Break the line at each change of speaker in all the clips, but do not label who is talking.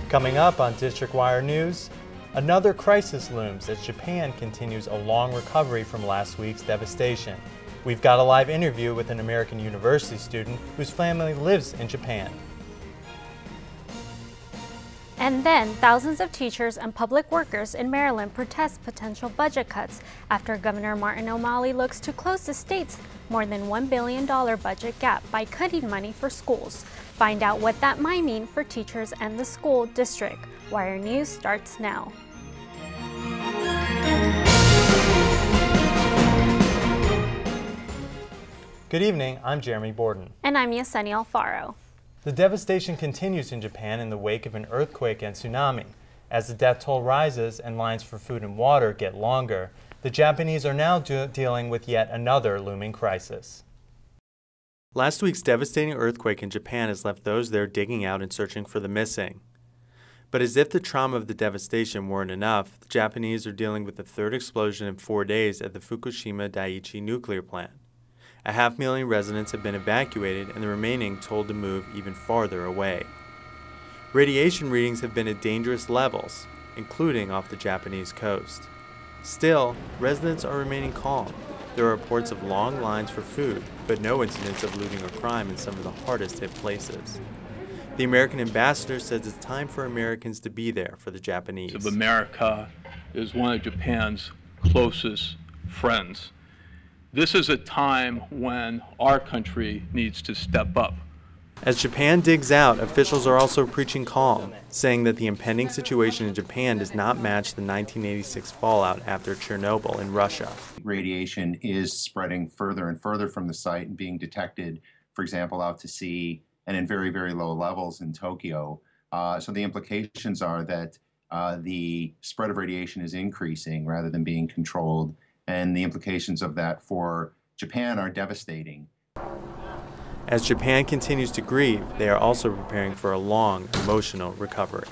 Coming up on District Wire News, another crisis looms as Japan continues a long recovery from last week's devastation. We've got a live interview with an American university student whose family lives in Japan.
And then, thousands of teachers and public workers in Maryland protest potential budget cuts after Governor Martin O'Malley looks to close the state's more than $1 billion budget gap by cutting money for schools. Find out what that might mean for teachers and the school district. Wire News starts now.
Good evening, I'm Jeremy Borden.
And I'm Yesenia Alfaro.
The devastation continues in Japan in the wake of an earthquake and tsunami. As the death toll rises and lines for food and water get longer, the Japanese are now dealing with yet another looming crisis. Last week's devastating earthquake in Japan has left those there digging out and searching for the missing. But as if the trauma of the devastation weren't enough, the Japanese are dealing with the third explosion in 4 days at the Fukushima Daiichi nuclear plant. 500,000 residents have been evacuated and the remaining told to move even farther away. Radiation readings have been at dangerous levels, including off the Japanese coast. Still, residents are remaining calm. There are reports of long lines for food, but no incidents of looting or crime in some of the hardest hit places. The American ambassador says it's time for Americans to be there for the Japanese.
America is one of Japan's closest friends. This is a time when our country needs to step up.
As Japan digs out, officials are also preaching calm, saying that the impending situation in Japan does not match the 1986 fallout after Chernobyl in Russia.
Radiation is spreading further and further from the site and being detected, for example, out to sea and in very, very low levels in Tokyo. So the implications are that the spread of radiation is increasing rather than being controlled, and the implications of that for Japan are devastating.
As Japan continues to grieve, they are also preparing for a long, emotional recovery.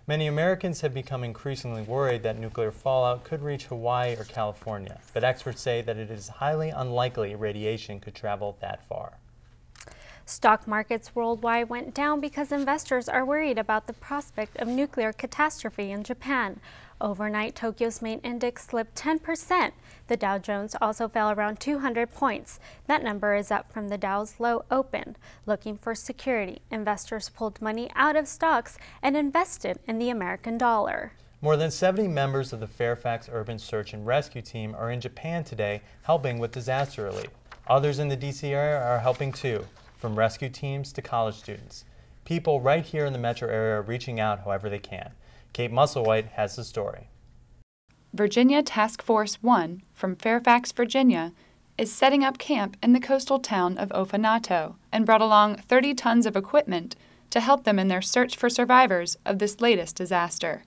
Many Americans have become increasingly worried that nuclear fallout could reach Hawaii or California, but experts say that it is highly unlikely radiation could travel that far.
Stock markets worldwide went down because investors are worried about the prospect of nuclear catastrophe in Japan. Overnight, Tokyo's main index slipped 10%. The Dow Jones also fell around 200 points. That number is up from the Dow's low open. Looking for security, investors pulled money out of stocks and invested in the American dollar.
More than 70 members of the Fairfax Urban Search and Rescue Team are in Japan today helping with disaster relief. Others in the D.C. area are helping too, from rescue teams to college students. People right here in the metro area are reaching out however they can. Kate Musselwhite has the story.
Virginia Task Force 1 from Fairfax, Virginia, is setting up camp in the coastal town of Ofanato and brought along 30 tons of equipment to help them in their search for survivors of this latest disaster.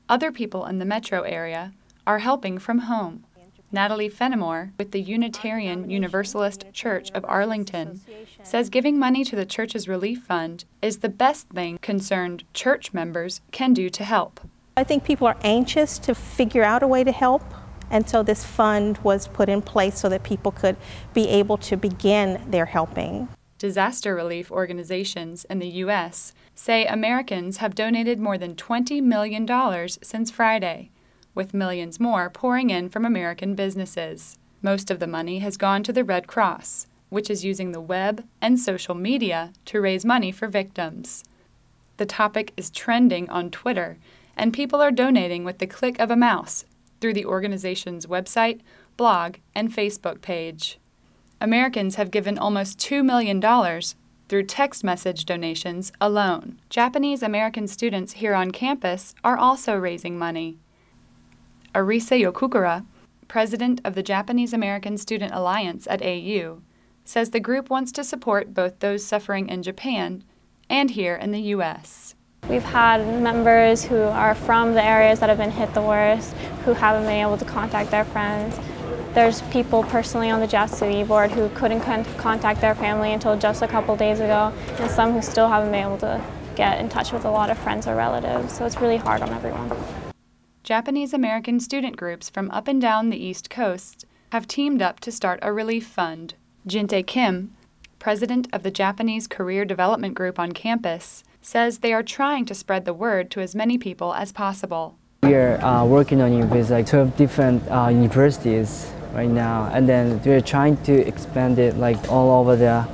Other people in the metro area are helping from home. Natalie Fenimore with the Unitarian Universalist Church of Arlington says giving money to the church's relief fund is the best thing concerned church members can do to help.
I think people are anxious to figure out a way to help, and so this fund was put in place so that people could be able to begin their helping.
Disaster relief organizations in the U.S. say Americans have donated more than $20 million since Friday, with millions more pouring in from American businesses. Most of the money has gone to the Red Cross, which is using the web and social media to raise money for victims. The topic is trending on Twitter, and people are donating with the click of a mouse through the organization's website, blog, and Facebook page. Americans have given almost $2 million through text message donations alone. Japanese American students here on campus are also raising money. Arisa Yokukura, president of the Japanese American Student Alliance at AU, says the group wants to support both those suffering in Japan and here in the U.S.
We've had members who are from the areas that have been hit the worst, who haven't been able to contact their friends. There's people personally on the Jas City board who couldn't contact their family until just a couple days ago, and some who still haven't been able to get in touch with a lot of friends or relatives, so it's really hard on everyone.
Japanese American student groups from up and down the East Coast have teamed up to start a relief fund. Jinte Kim, president of the Japanese Career Development Group on campus, says they are trying to spread the word to as many people as possible.
We are working on with like 12 different universities right now, and then we're trying to expand it like all over the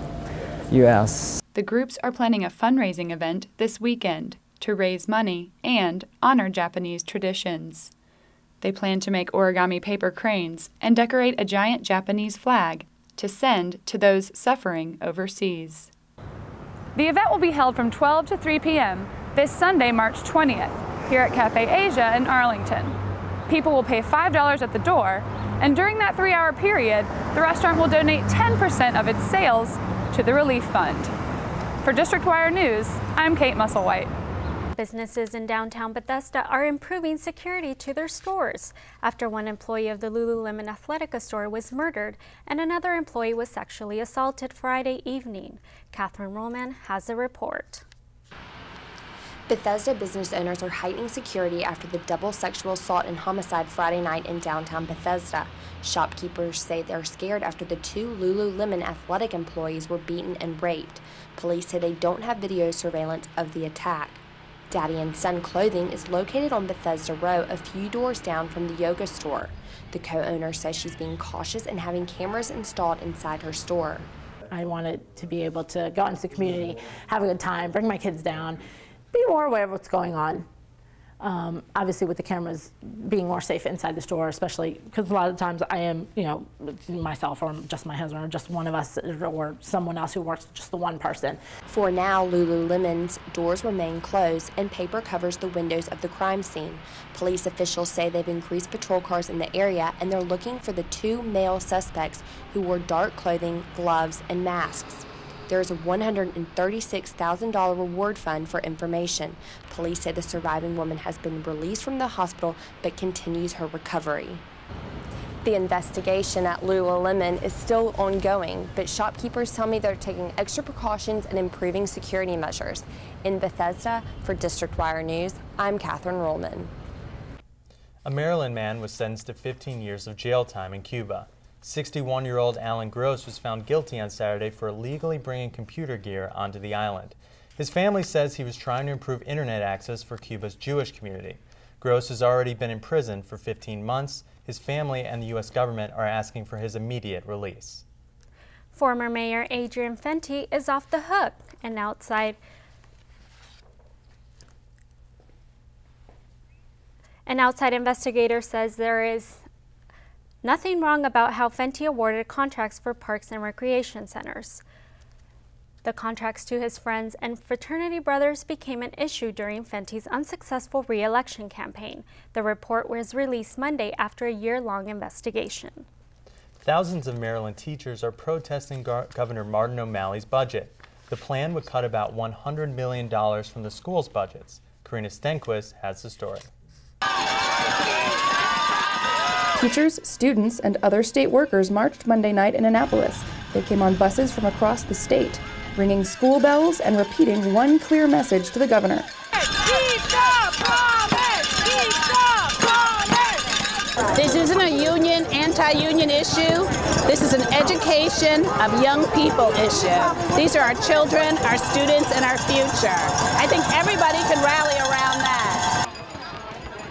U.S.
The groups are planning a fundraising event this weekend to raise money and honor Japanese traditions. They plan to make origami paper cranes and decorate a giant Japanese flag to send to those suffering overseas. The event will be held from 12 to 3 p.m. this Sunday, March 20th, here at Cafe Asia in Arlington. People will pay $5 at the door, and during that 3-hour period, the restaurant will donate 10% of its sales to the Relief Fund. For District Wire News, I'm Kate Musselwhite.
Businesses in downtown Bethesda are improving security to their stores after one employee of the Lululemon Athletica store was murdered and another employee was sexually assaulted Friday evening. Catherine Rollman has a report.
Bethesda business owners are heightening security after the double sexual assault and homicide Friday night in downtown Bethesda. Shopkeepers say they're scared after the 2 Lululemon Athletic employees were beaten and raped. Police say they don't have video surveillance of the attack. Daddy and Son Clothing is located on Bethesda Row, a few doors down from the yoga store. The co-owner says she's being cautious and having cameras installed inside her store.
I wanted to be able to go out into the community, have a good time, bring my kids down, be more aware of what's going on. Obviously with the cameras being more safe inside the store, especially because a lot of times I am, myself or just my husband or just one of us or someone else who works, just the one person.
For now, Lululemon's doors remain closed and paper covers the windows of the crime scene. Police officials say they've increased patrol cars in the area and they're looking for the 2 male suspects who wore dark clothing, gloves, and masks. There is a $136,000 reward fund for information. Police say the surviving woman has been released from the hospital but continues her recovery. The investigation at Lululemon is still ongoing, but shopkeepers tell me they're taking extra precautions and improving security measures. In Bethesda, for District Wire News, I'm Catherine Rollman.
A Maryland man was sentenced to 15 years of jail time in Cuba. 61-year-old Alan Gross was found guilty on Saturday for illegally bringing computer gear onto the island. His family says he was trying to improve internet access for Cuba's Jewish community. Gross has already been in prison for 15 months. His family and the U.S. government are asking for his immediate release.
Former Mayor Adrian Fenty is off the hook. An outside investigator says there is nothing wrong about how Fenty awarded contracts for parks and recreation centers. The contracts to his friends and fraternity brothers became an issue during Fenty's unsuccessful re-election campaign. The report was released Monday after a year-long investigation.
Thousands of Maryland teachers are protesting Governor Martin O'Malley's budget. The plan would cut about $100 million from the schools' budgets. Karina Stenquist has the story.
Teachers, students, and other state workers marched Monday night in Annapolis. They came on buses from across the state, ringing school bells and repeating one clear message to the governor.
Keep the promise! Keep the promise!
This isn't a union, anti-union issue. This is an education of young people issue. These are our children, our students, and our future. I think everybody can rally around that.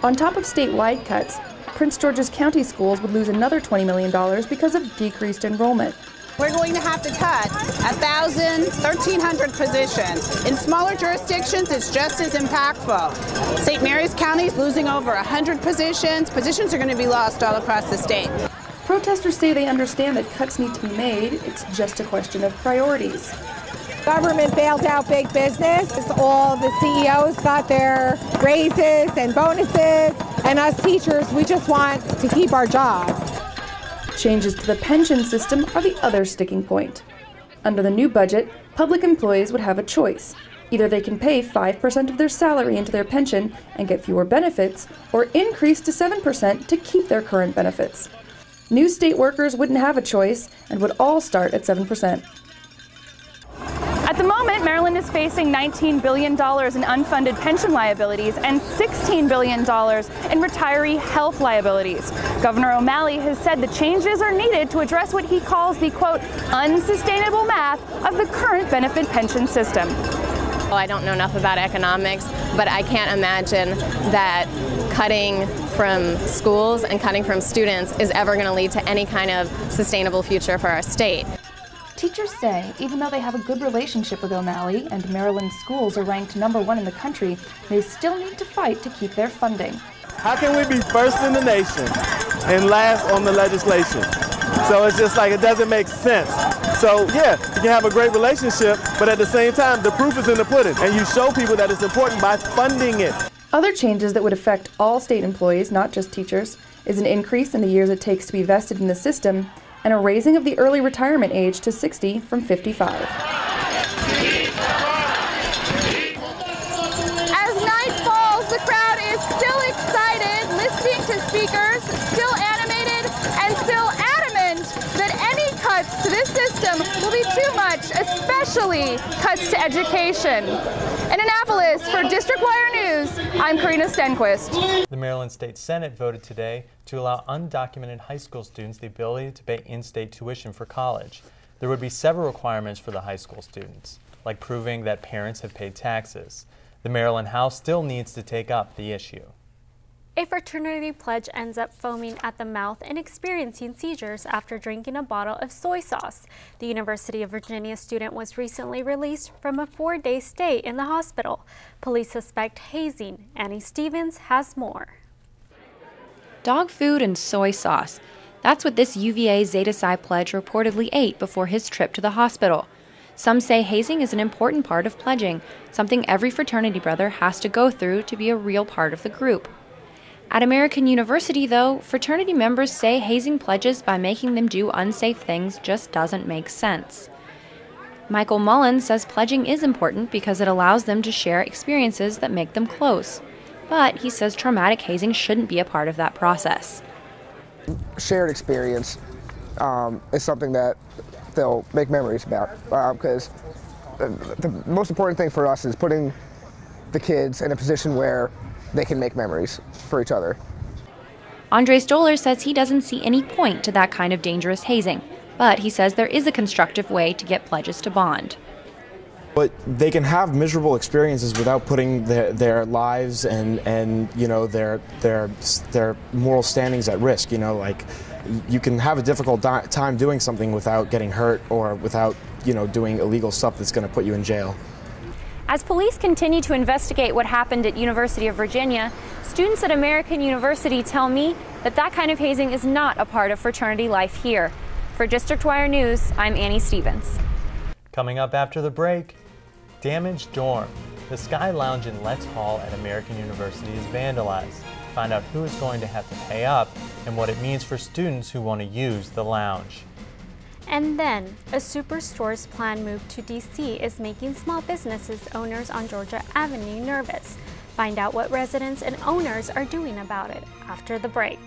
On top of statewide cuts, Prince George's County schools would lose another $20 million because of decreased enrollment.
We're going to have to cut 1,000, 1,300 positions. In smaller jurisdictions, it's just as impactful. St. Mary's County is losing over 100 positions. Positions are going to be lost all across the state.
Protesters say they understand that cuts need to be made. It's just a question of priorities.
Government bailed out big business. All the CEOs got their raises and bonuses, and us teachers, we just want to keep our jobs.
Changes to the pension system are the other sticking point. Under the new budget, public employees would have a choice. Either they can pay 5% of their salary into their pension and get fewer benefits, or increase to 7% to keep their current benefits. New state workers wouldn't have a choice and would all start at 7%. At the moment,
budget, Maryland is facing $19 billion in unfunded pension liabilities and $16 billion in retiree health liabilities. Governor O'Malley has said the changes are needed to address what he calls the, quote, unsustainable math of the current benefit pension system.
Well, I don't know enough about economics, but I can't imagine that cutting from schools and cutting from students is ever going to lead to any kind of sustainable future for our state.
Teachers say even though they have a good relationship with O'Malley and Maryland schools are ranked #1 in the country, they still need to fight to keep their funding.
How can we be first in the nation and last on the legislation? So it's just like it doesn't make sense. So yeah, you can have a great relationship, but at the same time, the proof is in the pudding, and you show people that it's important by funding it.
Other changes that would affect all state employees, not just teachers, is an increase in the years it takes to be vested in the system and a raising of the early retirement age to 60 from 55.
As night falls, the crowd is still excited, listening to speakers, still animated, and still adamant that any cuts to this system will be too much, especially cuts to education. In Annapolis, for District Wire News, I'm Karina Stenquist.
The Maryland State Senate voted today to allow undocumented high school students the ability to pay in-state tuition for college. There would be several requirements for the high school students, like proving that parents have paid taxes. The Maryland House still needs to take up the issue.
A fraternity pledge ends up foaming at the mouth and experiencing seizures after drinking a bottle of soy sauce. The University of Virginia student was recently released from a 4-day stay in the hospital. Police suspect hazing. Annie Stevens has more.
Dog food and soy sauce. That's what this UVA Zeta Psi pledge reportedly ate before his trip to the hospital. Some say hazing is an important part of pledging, something every fraternity brother has to go through to be a real part of the group. At American University, though, fraternity members say hazing pledges by making them do unsafe things just doesn't make sense. Michael Mullen says pledging is important because it allows them to share experiences that make them close. But he says traumatic hazing shouldn't be a part of that process.
Shared experience is something that they'll make memories about, because the most important thing for us is putting the kids in a position where they can make memories for each other.
Andre Stoller says he doesn't see any point to that kind of dangerous hazing, but he says there is a constructive way to get pledges to bond.
But they can have miserable experiences without putting their lives and you know their moral standings at risk. You know, like you can have a difficult time doing something without getting hurt or without doing illegal stuff that's going to put you in jail.
As police continue to investigate what happened at University of Virginia, students at American University tell me that that kind of hazing is not a part of fraternity life here. For District Wire News, I'm Annie Stevens.
Coming up after the break, damaged dorm. The Sky Lounge in Letts Hall at American University is vandalized. Find out who is going to have to pay up and what it means for students who want to use the lounge.
And then, a Superstore's planned move to D.C. is making small businesses owners on Georgia Avenue nervous. Find out what residents and owners are doing about it after the break.